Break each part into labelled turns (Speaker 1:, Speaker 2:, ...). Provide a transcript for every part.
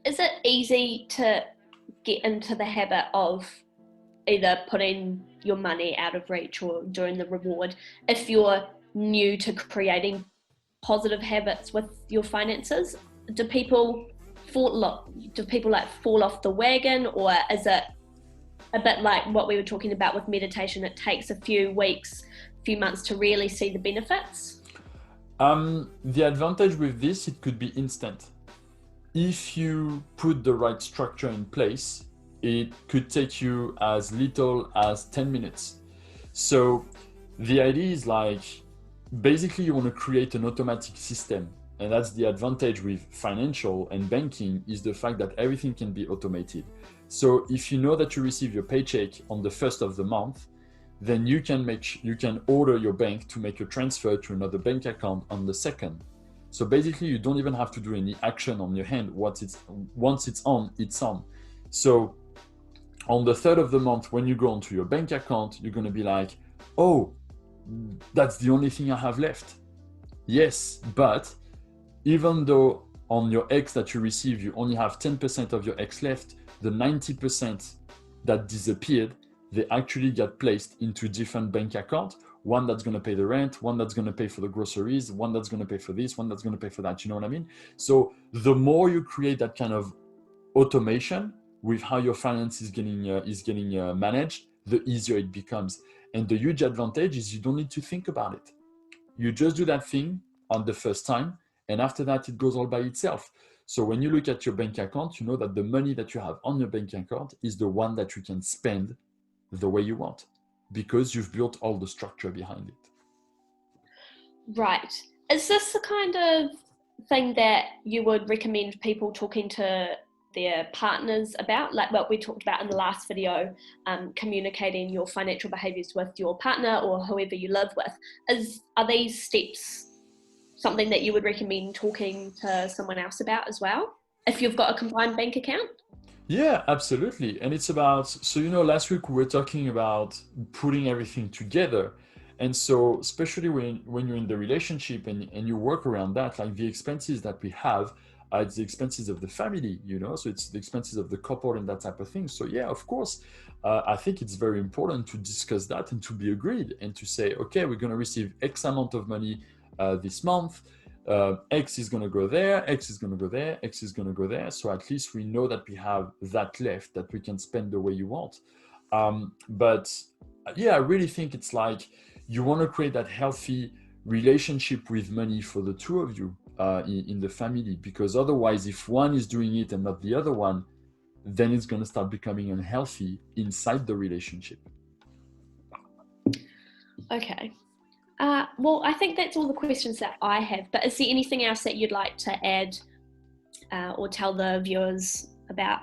Speaker 1: Is it easy to get into the habit of either putting your money out of reach or doing the reward if you're new to creating positive habits with your finances? Do people fall off the wagon, or is it a bit like what we were talking about with meditation? It takes a few weeks, few months to really see the benefits.
Speaker 2: The advantage with this, it could be instant. If you put the right structure in place, it could take you as little as 10 minutes. So the idea is like, basically you want to create an automatic system. And that's the advantage with financial and banking, is the fact that everything can be automated. So if you know that you receive your paycheck on the first of the month, then you can order your bank to make a transfer to another bank account on the second. So basically, you don't even have to do any action on your hand. Once it's on, it's on. So on the third of the month, when you go onto your bank account, you're going to be like, oh, that's the only thing I have left. Yes, but even though on your X that you receive, you only have 10% of your X left, the 90% that disappeared, they actually get placed into different bank accounts. One that's going to pay the rent, one that's going to pay for the groceries, one that's going to pay for this, one that's going to pay for that. You know what I mean? So the more you create that kind of automation with how your finance is getting managed, the easier it becomes. And the huge advantage is you don't need to think about it. You just do that thing on the first time, and after that, it goes all by itself. So when you look at your bank account, you know that the money that you have on your bank account is the one that you can spend the way you want, because you've built all the structure behind it.
Speaker 1: Right. Is this the kind of thing that you would recommend people talking to their partners about, like what we talked about in the last video, communicating your financial behaviours with your partner or whoever you live with? Are these steps something that you would recommend talking to someone else about as well, if you've got a combined bank account?
Speaker 2: Yeah, absolutely. And it's about, so, last week we were talking about putting everything together. And so, especially when you're in the relationship and you work around that, like the expenses that we have, it's the expenses of the family, so it's the expenses of the couple and that type of thing. So, yeah, of course, I think it's very important to discuss that and to be agreed and to say, okay, we're going to receive X amount of money this month. X is going to go there, X is going to go there, X is going to go there. So at least we know that we have that left that we can spend the way you want. But yeah, I really think it's like you want to create that healthy relationship with money for the two of you in the family, because otherwise, if one is doing it and not the other one, then it's going to start becoming unhealthy inside the relationship.
Speaker 1: Okay. Well, I think that's all the questions that I have, but is there anything else that you'd like to add or tell the viewers about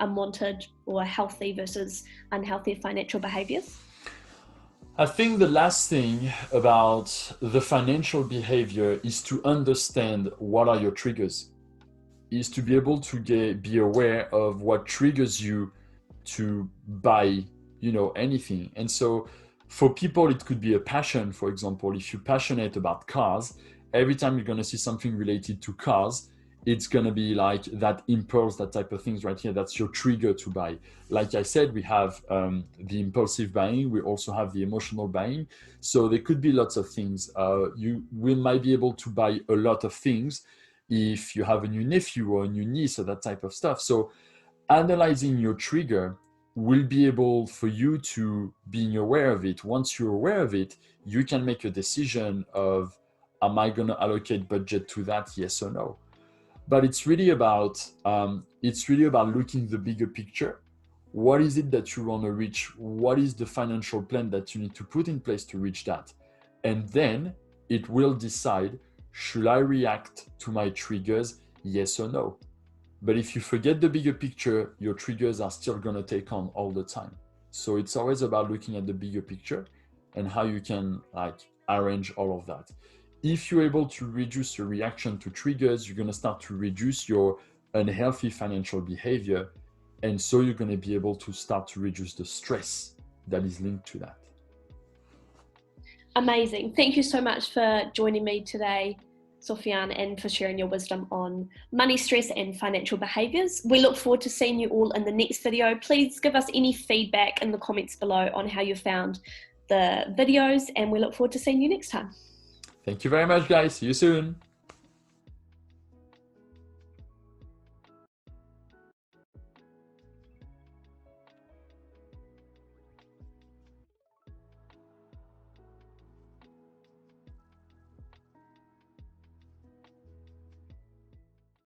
Speaker 1: unwanted or healthy versus unhealthy financial behaviours?
Speaker 2: I think the last thing about the financial behavior is to understand what are your triggers, is to be able to be aware of what triggers you to buy, anything. And so for people, it could be a passion. For example, if you're passionate about cars, every time you're going to see something related to cars, it's going to be like that impulse, that type of things right here. That's your trigger to buy. Like I said, we have the impulsive buying. We also have the emotional buying. So there could be lots of things. You might be able to buy a lot of things if you have a new nephew or a new niece or that type of stuff. So analyzing your trigger will be able for you to being aware of it. Once you're aware of it, you can make a decision of, am I going to allocate budget to that, yes or no? But it's really about looking the bigger picture. What is it that you want to reach? What is the financial plan that you need to put in place to reach that? And then it will decide, should I react to my triggers, yes or no? But if you forget the bigger picture, your triggers are still going to take on all the time. So it's always about looking at the bigger picture and how you can arrange all of that. If you're able to reduce your reaction to triggers, you're going to start to reduce your unhealthy financial behavior. And so you're going to be able to start to reduce the stress that is linked to that.
Speaker 1: Amazing. Thank you so much for joining me today. Sofian, and for sharing your wisdom on money stress and financial behaviours. We look forward to seeing you all in the next video. Please give us any feedback in the comments below on how you found the videos, and we look forward to seeing you next time.
Speaker 2: Thank you very much, guys. See you soon.